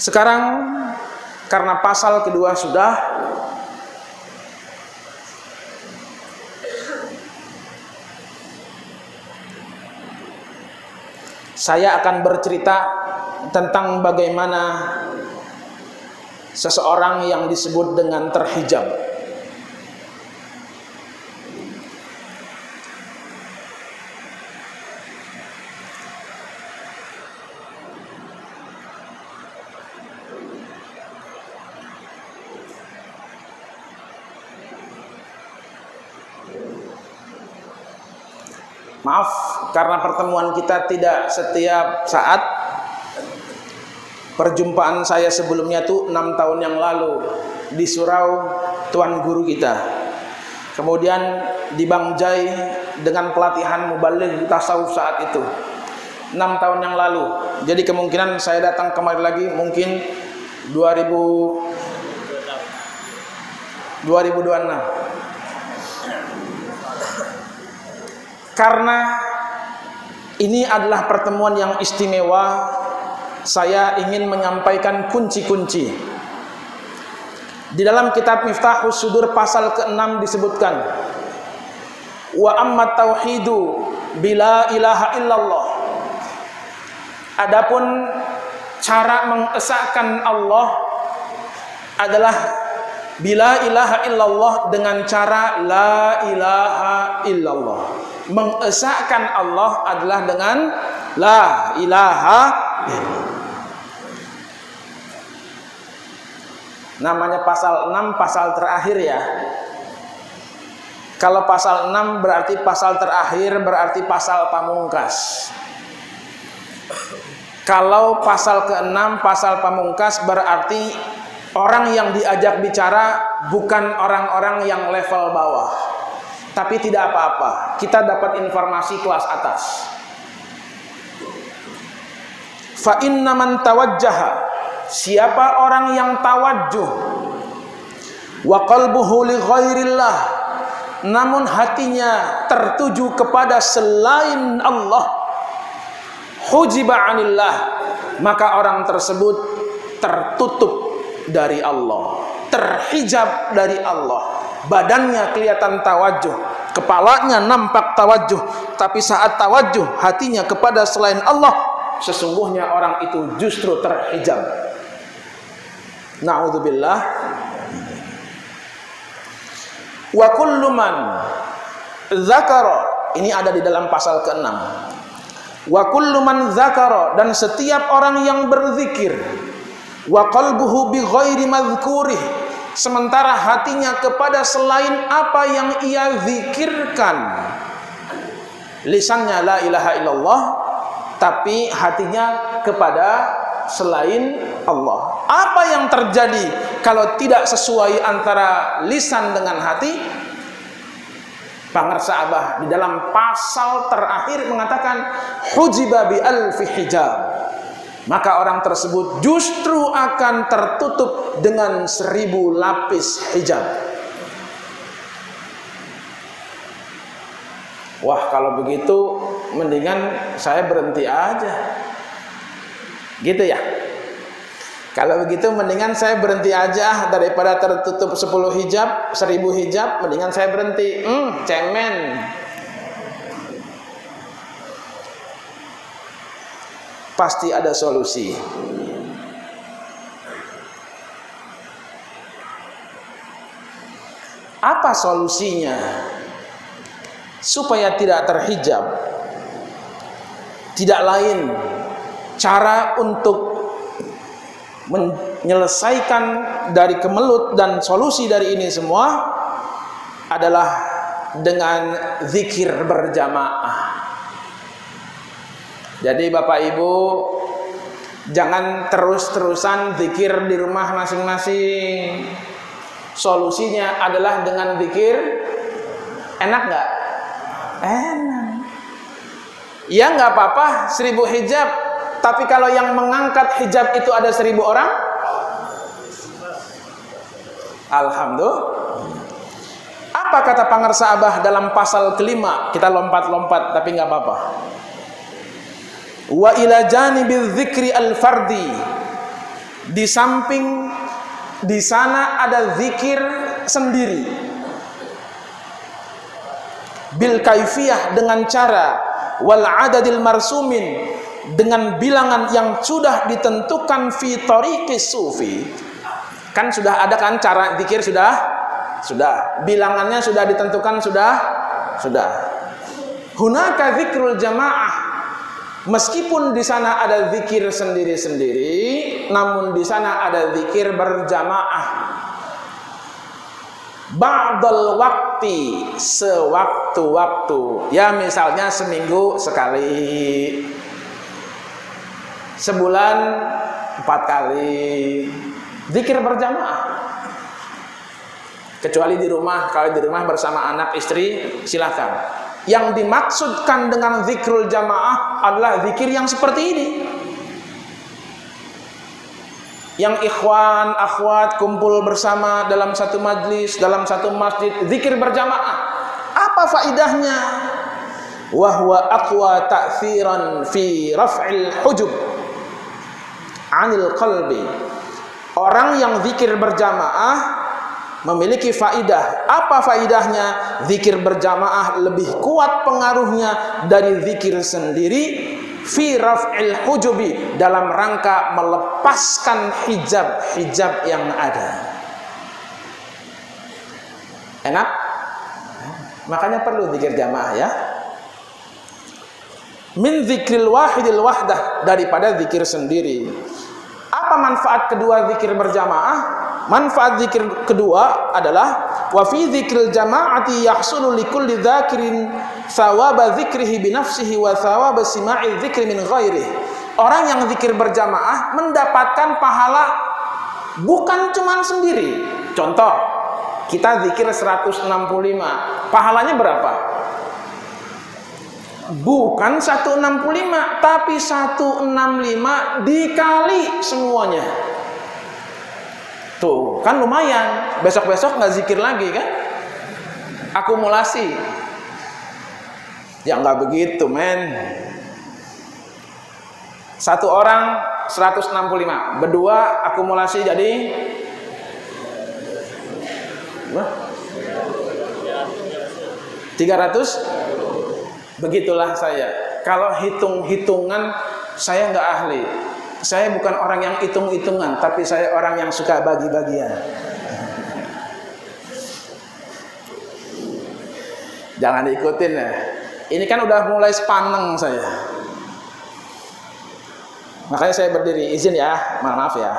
Sekarang karena pasal kedua sudah, saya akan bercerita tentang bagaimana seseorang yang disebut dengan terhijab. Maaf karena pertemuan kita tidak setiap saat. Perjumpaan saya sebelumnya itu 6 tahun yang lalu di surau tuan guru kita. Kemudian di Bangjai dengan pelatihan mubaligh tasawuf saat itu 6 tahun yang lalu. Jadi kemungkinan saya datang kembali lagi mungkin 2026. Karena ini adalah pertemuan yang istimewa, saya ingin menyampaikan kunci-kunci. Di dalam kitab Miftahus Sudur pasal ke-6 disebutkan, wa amma tauhidu bila ilaha illallah. Adapun cara mengesahkan Allah adalah bila ilaha illallah dengan cara la ilaha illallah. Mengesahkan Allah adalah dengan la ilaha illallah. Namanya pasal 6, pasal terakhir ya. Kalau pasal 6 berarti pasal terakhir, berarti pasal pamungkas. Kalau pasal ke-6, pasal pamungkas, berarti orang yang diajak bicara bukan orang-orang yang level bawah. Tapi tidak apa-apa, kita dapat informasi kelas atas. Fa inna man tawajjaha, siapa orang yang tawajjuh wa qalbuhu li ghairillah, namun hatinya tertuju kepada selain Allah, hujiba anillah, maka orang tersebut tertutup dari Allah, terhijab dari Allah. Badannya kelihatan tawajuh, kepalanya nampak tawajuh, tapi saat tawajuh hatinya kepada selain Allah, sesungguhnya orang itu justru terhijab. Na'udzubillah. Wa kullu man dzakara, ini ada di dalam pasal ke-6. Wa kullu man dzakara, dan setiap orang yang berzikir, wa qalbuhu bi ghairi madhkurih, sementara hatinya kepada selain apa yang ia zikirkan. Lisannya la ilaha illallah, tapi hatinya kepada selain Allah. Apa yang terjadi kalau tidak sesuai antara lisan dengan hati? Pangarsa Abah di dalam pasal terakhir mengatakan hujiba bi alfi hijab, maka orang tersebut justru akan tertutup dengan 1000 lapis hijab. Wah, kalau begitu mendingan saya berhenti aja, gitu ya. Kalau begitu mendingan saya berhenti aja, daripada tertutup 10 hijab, 1000 hijab, mendingan saya berhenti. Cemen. Pasti ada solusi. Apa solusinya supaya tidak terhijab? Tidak lain, cara untuk menyelesaikan dari kemelut dan solusi dari ini semua adalah dengan zikir berjamaah. Jadi Bapak Ibu jangan terus-terusan zikir di rumah masing-masing. Solusinya adalah dengan zikir. Enak nggak? Enak. Ya nggak apa-apa 1000 hijab, tapi kalau yang mengangkat hijab itu ada 1000 orang, alhamdulillah. Apa kata Pangarsa Abah dalam pasal kelima? Kita lompat-lompat tapi nggak apa-apa. Wa ila janibil dzikri al-fardi Di samping di sana ada zikir sendiri bil kaifiyah, dengan cara, wal adadil marsumin, dengan bilangan yang sudah ditentukan, fi tariqis sufi. Kan sudah ada kan cara zikir, sudah bilangannya sudah ditentukan, sudah. Hunaka zikrul jamaah, meskipun di sana ada zikir sendiri-sendiri, namun di sana ada zikir berjamaah. Ba'dal waktu, sewaktu-waktu. Ya misalnya seminggu sekali, sebulan 4 kali zikir berjamaah. Kecuali di rumah, kalau di rumah bersama anak istri silakan. Yang dimaksudkan dengan zikrul jamaah adalah zikir yang seperti ini, yang ikhwan, akhwat kumpul bersama dalam satu majlis, dalam satu masjid, zikir berjamaah. Apa faidahnya? Wa huwa aqwa ta'thiran fi raf'il hujub 'anil qalbi. Orang yang zikir berjamaah memiliki faidah. Apa faidahnya? Zikir berjamaah lebih kuat pengaruhnya dari zikir sendiri, fi raf'il hujubi, dalam rangka melepaskan hijab yang ada. Enak? Makanya perlu zikir jamaah ya. Min zikril wahidil wahdah, daripada zikir sendiri. Apa manfaat kedua zikir berjamaah? Manfaat zikir kedua adalah wa fi dzikril jama'ati yahsulu likulli dzakirin thawaba dzikrihi bi nafsihi wa thawaba sima'i dzikri min ghairihi. Orang yang zikir berjamaah mendapatkan pahala bukan cuma sendiri. Contoh, kita zikir 165, pahalanya berapa? Bukan 165, tapi 165 dikali semuanya. Tuh, kan lumayan. Besok-besok nggak zikir lagi kan? Akumulasi. Ya nggak begitu, men. Satu orang 165, berdua akumulasi jadi 300. Begitulah saya. Kalau hitung-hitungan saya nggak ahli. Saya bukan orang yang hitung-hitungan, tapi saya orang yang suka bagi-bagian. Jangan diikutin ya. Ini kan udah mulai sepaneng saya. Makanya saya berdiri, izin ya, maaf ya.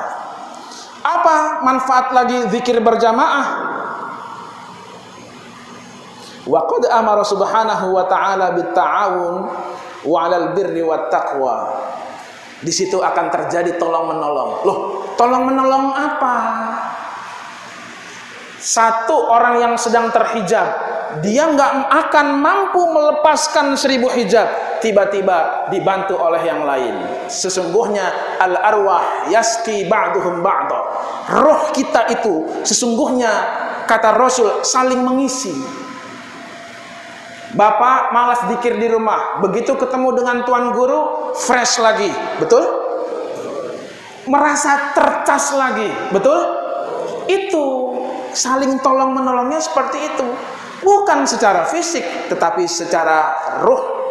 Apa manfaat lagi zikir berjamaah? Wa qad amara subhanahu wa ta'ala bit-ta'awun wa 'alal birri wat taqwa. Di situ akan terjadi tolong-menolong. Loh, tolong-menolong apa? Satu orang yang sedang terhijab, dia nggak akan mampu melepaskan 1000 hijab, tiba-tiba dibantu oleh yang lain. Sesungguhnya al-arwah yaski ba'duhum ba'da. Roh kita itu sesungguhnya, kata Rasul, saling mengisi. Bapak malas zikir di rumah, begitu ketemu dengan tuan guru fresh lagi, betul? Merasa tercas lagi, betul? Itu saling tolong menolongnya seperti itu, bukan secara fisik tetapi secara ruh.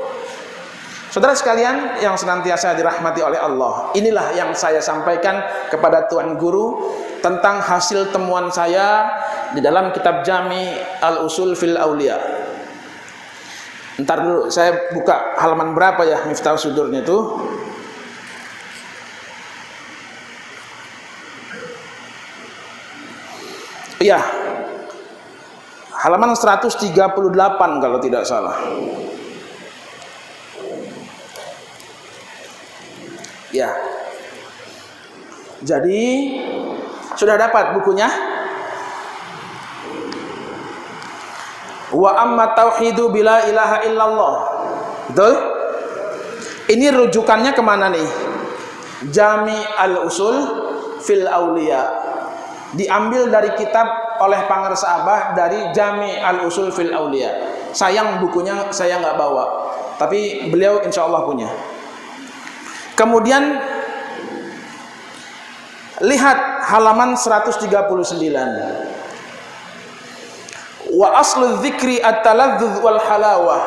Saudara sekalian yang senantiasa dirahmati oleh Allah, inilah yang saya sampaikan kepada tuan guru tentang hasil temuan saya di dalam kitab Jami Al-Usul fil Aulia. Ntar dulu saya buka halaman berapa ya Miftah Sudurnya itu. Iya, halaman 138 kalau tidak salah. Ya, jadi sudah dapat bukunya. Wa amma tauhidu bila ilaha illallah. Betul? Ini rujukannya kemana nih? Jami al-Usul fil Aulia. Diambil dari kitab oleh Pangarsa Abah dari Jami al-Usul fil Aulia. Sayang bukunya saya nggak bawa, tapi beliau insya Allah punya. Kemudian Lihat halaman 139. Wa aslu dzikri at-taladzuz wal halawah.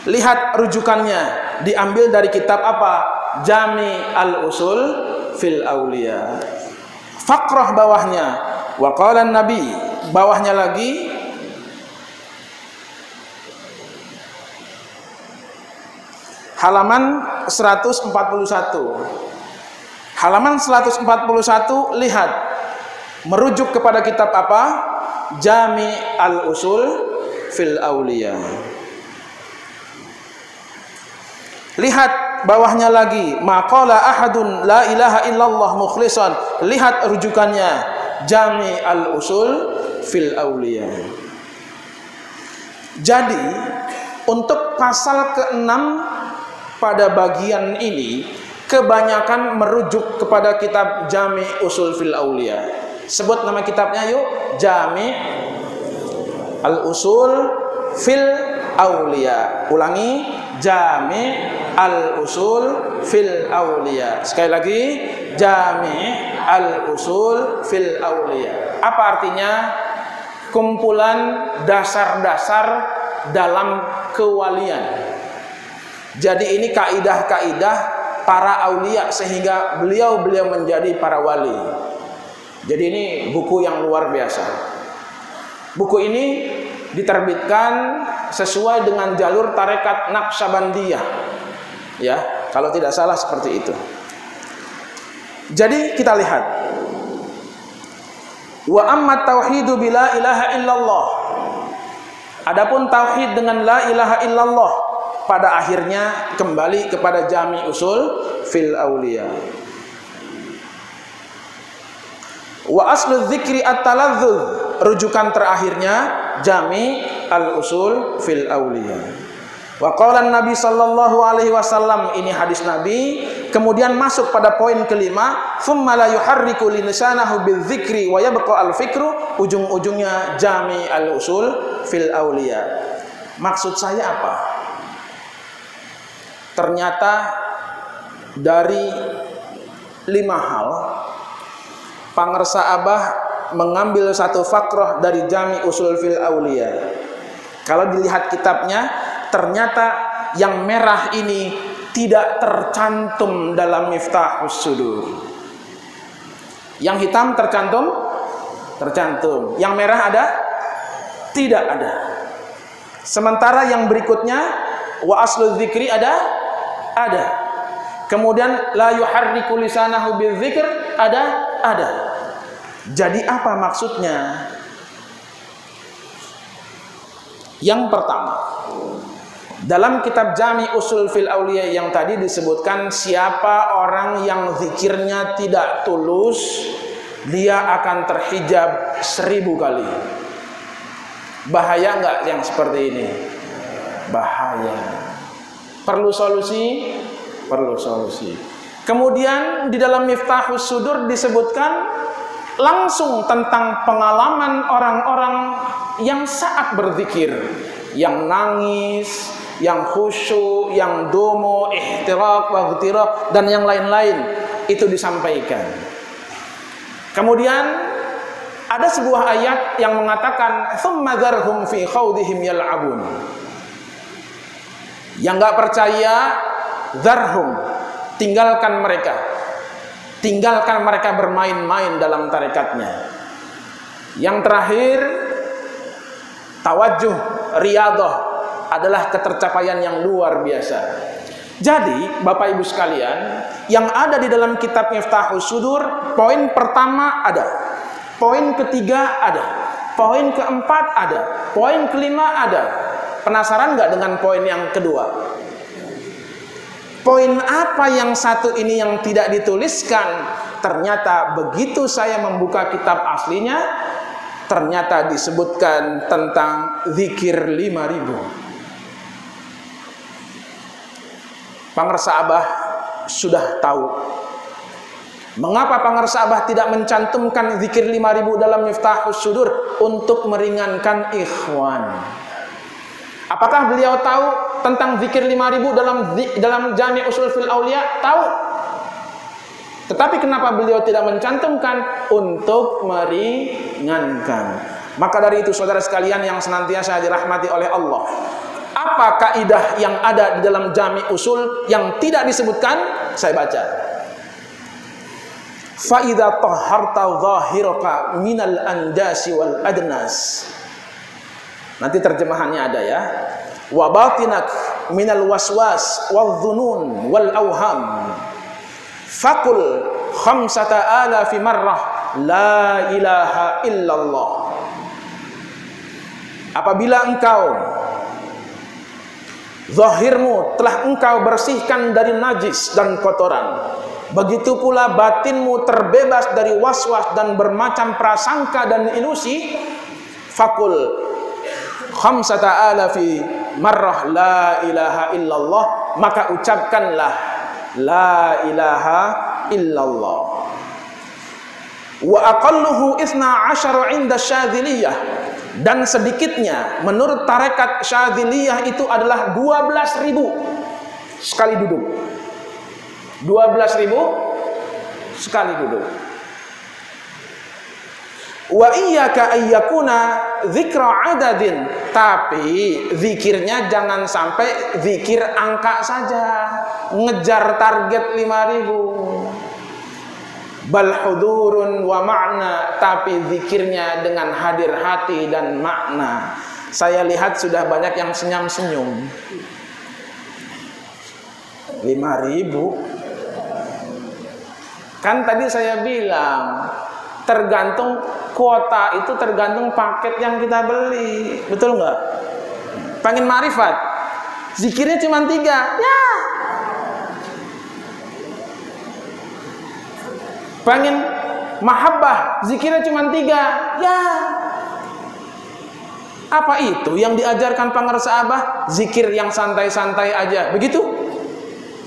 Lihat rujukannya, diambil dari kitab apa? Jami al-Usul fil Auliya. Faqrah bawahnya, wa qala an-nabi, bawahnya lagi halaman 141. Halaman 141, lihat merujuk kepada kitab apa? Jami al-Usul fil Auliya. Lihat bawahnya lagi, maqala ahadun la ilaha illallah mukhlishan. Lihat rujukannya, Jami al-Usul fil Auliya. Jadi untuk pasal ke-6 pada bagian ini kebanyakan merujuk kepada kitab Jami Usul fil Auliya. Sebut nama kitabnya yuk, Jami al-Usul fil Auliya. Ulangi, Jami al-Usul fil Auliya. Sekali lagi, Jami al-Usul fil Auliya. Apa artinya? Kumpulan dasar-dasar dalam kewalian. Jadi ini kaidah-kaidah para aulia sehingga beliau menjadi para wali. Jadi ini buku yang luar biasa. Buku ini diterbitkan sesuai dengan jalur tarekat Naqsyabandiyah. Ya, kalau tidak salah seperti itu. Jadi kita lihat. Wa amma tauhidu bila ilaha illallah. Adapun tauhid dengan la ilaha illallah pada akhirnya kembali kepada Jami Usul fil Auliya. Wa aslu dzikri at-taladzuz, rujukan terakhirnya Jami al-Usul fil Auliya. Wa qala Nabi sallallahu alaihi wasallam, ini hadis Nabi. Kemudian masuk pada poin kelima, thumma la yuharriku lisanahu bidzikri wa yabqa al-fikru, ujung-ujungnya Jami al-Usul fil Auliya. Maksud saya apa? Ternyata dari 5 hal Pangersa Abah mengambil satu fakrah dari Jami Usul fil Auliya. Kalau dilihat kitabnya, ternyata yang merah ini tidak tercantum dalam Miftahus Sudur. Yang hitam tercantum? Tercantum. Yang merah ada? Tidak ada. Sementara yang berikutnya, wa aslu dzikri ada? Ada. Kemudian la yuharriku lisanahu bidzikr ada? Ada. Jadi apa maksudnya? Yang pertama, dalam kitab Jami Usul fil Auliya yang tadi disebutkan, siapa orang yang zikirnya tidak tulus, dia akan terhijab 1000 kali. Bahaya nggak yang seperti ini? Bahaya. Perlu solusi? Perlu solusi. Kemudian di dalam Miftahus Sudur disebutkan langsung tentang pengalaman orang-orang yang saat berzikir, yang nangis, yang khusyuk, yang domo, ihtiraq, waghtiraq, dan yang lain-lain itu disampaikan. Kemudian ada sebuah ayat yang mengatakan tsumma dzarhum fi khawdihim yal'abun. Yang enggak percaya, dzarhum, tinggalkan mereka bermain-main dalam tarikatnya. Yang terakhir, tawajuh riyadhah adalah ketercapaian yang luar biasa. Jadi Bapak Ibu sekalian, yang ada di dalam kitab Miftahus Sudur, poin pertama ada, poin ketiga ada, poin keempat ada, poin kelima ada. Penasaran nggak dengan poin yang kedua? Poin apa yang satu ini yang tidak dituliskan? Ternyata begitu saya membuka kitab aslinya, ternyata disebutkan tentang zikir 5000. Pangersa Abah sudah tahu mengapa Pangersa Abah tidak mencantumkan zikir 5000 dalam Miftahus Sudur untuk meringankan ikhwan. Apakah beliau tahu tentang zikir 5000 dalam Jami Usul fil Auliya? Tahu. Tetapi kenapa beliau tidak mencantumkan? Untuk meringankan. Maka dari itu saudara sekalian yang senantiasa dirahmati oleh Allah, apa kaidah yang ada di dalam Jami' Usul yang tidak disebutkan? Saya baca. Fa idza tahharta dhahiraka minal andasi wal adnas. Nanti terjemahannya ada ya. Wa batinak minal waswas wal dhunun wal awham. Fakul khamsata alafi marrah la ilaha illallah. Apabila engkau zahirmu telah engkau bersihkan dari najis dan kotoran, begitu pula batinmu terbebas dari waswas dan bermacam prasangka dan ilusi, fakul khamsata alafi marrah la ilaha illallah, maka ucapkanlah la ilaha illallah. Wa aqalluhu 12 inda Syadziliyah, dan sedikitnya menurut tarekat Syadziliyah itu adalah 12.000 sekali duduk. 12.000 sekali duduk. Wa iyyaka ayyakuna dzikra adadin, tapi zikirnya jangan sampai zikir angka saja, ngejar target 5.000. Bal hudurun wa makna, tapi zikirnya dengan hadir hati dan makna. Saya lihat sudah banyak yang senyum-senyum. 5.000. Kan tadi saya bilang tergantung kuota, itu tergantung paket yang kita beli, betul nggak? Pengen marifat, zikirnya cuma 3, ya. Pengen mahabbah, zikirnya cuma 3, ya. Apa itu yang diajarkan pengarsa Abah? Zikir yang santai-santai aja, begitu?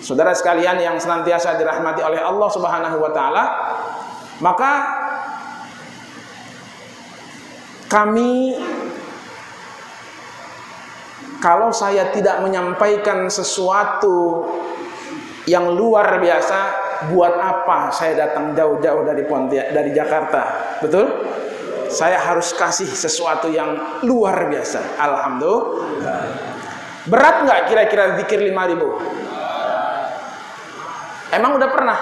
Saudara sekalian yang senantiasa dirahmati oleh Allah Subhanahu wa taala, maka kami, kalau saya tidak menyampaikan sesuatu yang luar biasa, buat apa saya datang jauh-jauh dari Jakarta? Betul? Saya harus kasih sesuatu yang luar biasa. Alhamdulillah. Berat nggak kira-kira zikir 5.000? Emang udah pernah?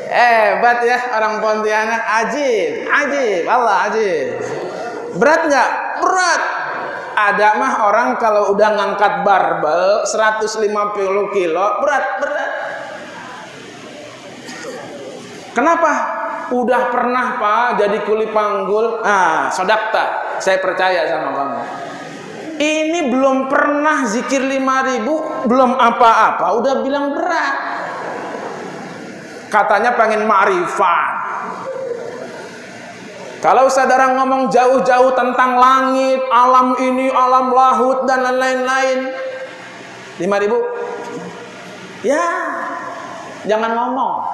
Hebat ya orang Pontianak, ajib, Allah ajib. Berat nggak? Berat. Ada mah orang kalau udah ngangkat barbel 150 kilo, berat. Kenapa? Udah pernah Pak jadi kuli panggul. Sodakta, saya percaya sama kamu. Ini belum pernah zikir 5.000, belum apa-apa, udah bilang berat. Katanya pengen ma'rifat. Kalau saudara ngomong jauh-jauh tentang langit, alam ini, alam lahut, dan lain-lain, 5.000? Ya, jangan ngomong.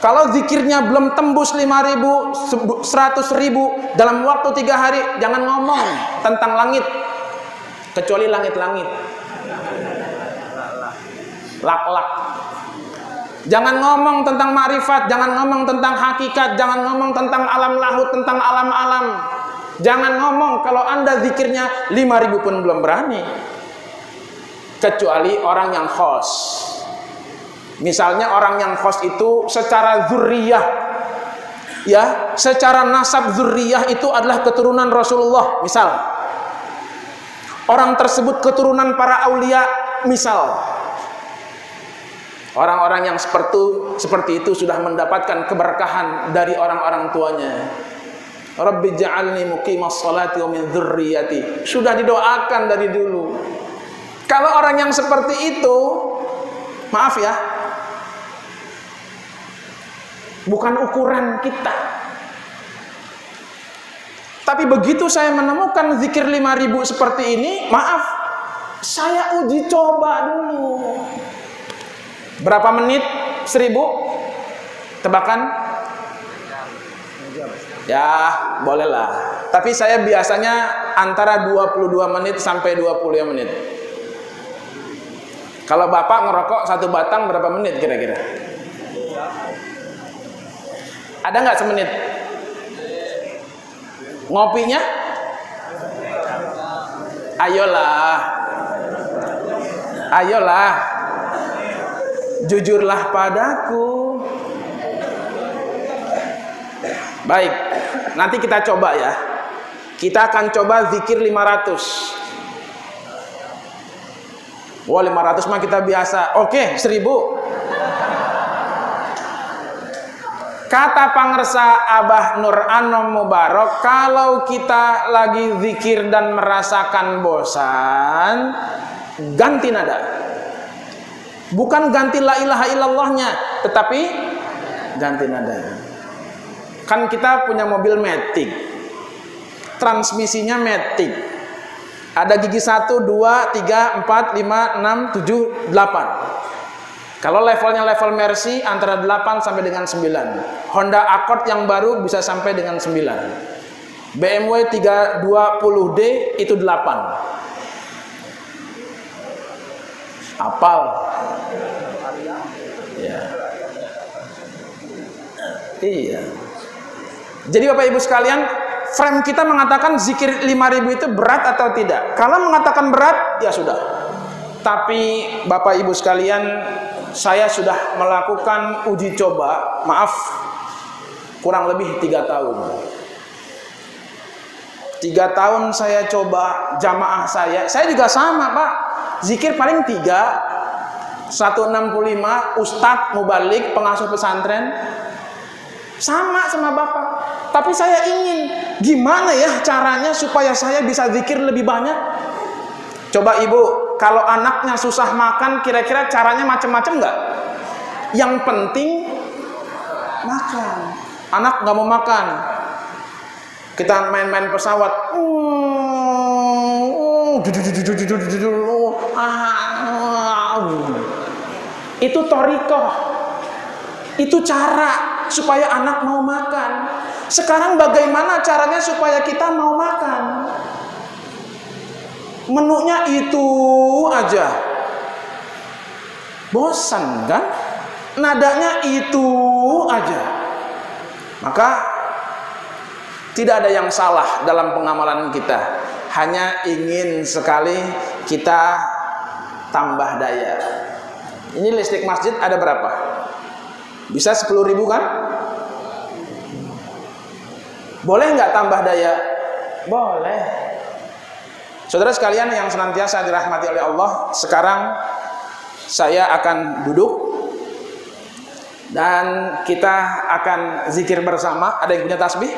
Kalau zikirnya belum tembus 5.000, 100.000 dalam waktu 3 hari, jangan ngomong tentang langit, kecuali langit-langit. Lak-lak. Jangan ngomong tentang ma'rifat, jangan ngomong tentang hakikat, jangan ngomong tentang alam lahut, tentang alam-alam. Jangan ngomong kalau Anda zikirnya 5.000 pun belum berani. Kecuali orang yang khos. Misalnya orang yang khos itu secara zurriyah, ya, secara nasab zurriyah itu adalah keturunan Rasulullah, misal. Orang tersebut keturunan para aulia, misal. Orang-orang yang seperti itu sudah mendapatkan keberkahan dari orang-orang tuanya. Rabbi ja'alni muqimas salati wa min dzurriyyati. Sudah didoakan dari dulu. Kalau orang yang seperti itu, maaf ya, bukan ukuran kita. Tapi begitu saya menemukan zikir 5.000 seperti ini, maaf, saya uji coba dulu. Berapa menit? 1.000? Tebakan? Ya, bolehlah. Tapi saya biasanya antara 22 menit sampai 25 menit. Kalau bapak ngerokok 1 batang berapa menit kira-kira? Ada nggak semenit? Ngopinya? Ayolah, ayolah, jujurlah padaku. Baik, nanti kita coba ya. Kita akan coba zikir 500. Wah, 500 mah kita biasa. Oke, 1000. Kata pangresa Abah Nur Anom Mubarok, kalau kita lagi zikir dan merasakan bosan, ganti nada. Bukan ganti la ilaha illallahnya, tetapi ganti nada. Kan kita punya mobil matic, transmisinya matic. Ada gigi 1, 2, 3, 4, 5, 6, 7, 8. Kalau levelnya level Mercy antara 8 sampai dengan 9. Honda Accord yang baru bisa sampai dengan 9. BMW 320D itu 8. Apal. Ya. Iya. Jadi Bapak Ibu sekalian, frame kita mengatakan zikir 5000 itu berat atau tidak? Kalau mengatakan berat, ya sudah. Tapi Bapak Ibu sekalian, saya sudah melakukan uji coba, maaf, kurang lebih 3 tahun. 3 tahun saya coba jamaah saya juga sama Pak. Zikir paling 3, 165, Ustadz, Mubalik, pengasuh pesantren. Sama Bapak. Tapi saya ingin, gimana ya caranya supaya saya bisa zikir lebih banyak? Coba Ibu, kalau anaknya susah makan, kira-kira caranya macam-macam nggak? Yang penting makan. Anak nggak mau makan, kita main-main pesawat, itu thoriqah, itu cara supaya anak mau makan. Sekarang bagaimana caranya supaya kita mau makan? Menunya itu aja, bosan kan? Nadanya itu aja. Maka tidak ada yang salah dalam pengamalan kita. Hanya ingin sekali kita tambah daya. Ini listrik masjid ada berapa? Bisa 10.000 kan? Boleh nggak tambah daya? Boleh. Saudara sekalian yang senantiasa dirahmati oleh Allah, sekarang saya akan duduk dan kita akan zikir bersama. Ada yang punya tasbih?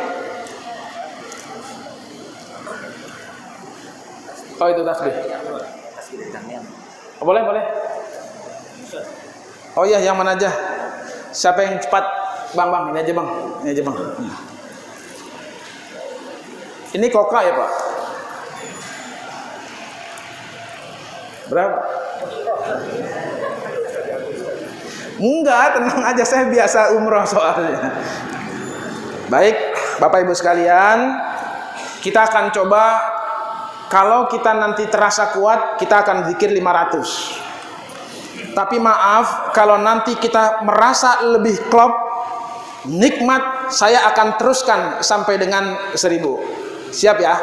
Oh, itu tasbih. Oh, boleh. Oh iya, yang mana aja? Siapa yang cepat? Bang, ini aja bang. Ini koka ya Pak? Berapa? Enggak, tenang aja, saya biasa umroh soalnya. Baik, Bapak Ibu sekalian, kita akan coba. Kalau kita nanti terasa kuat, kita akan zikir 500. Tapi maaf, kalau nanti kita merasa lebih klop, nikmat, saya akan teruskan sampai dengan 1000. Siap ya?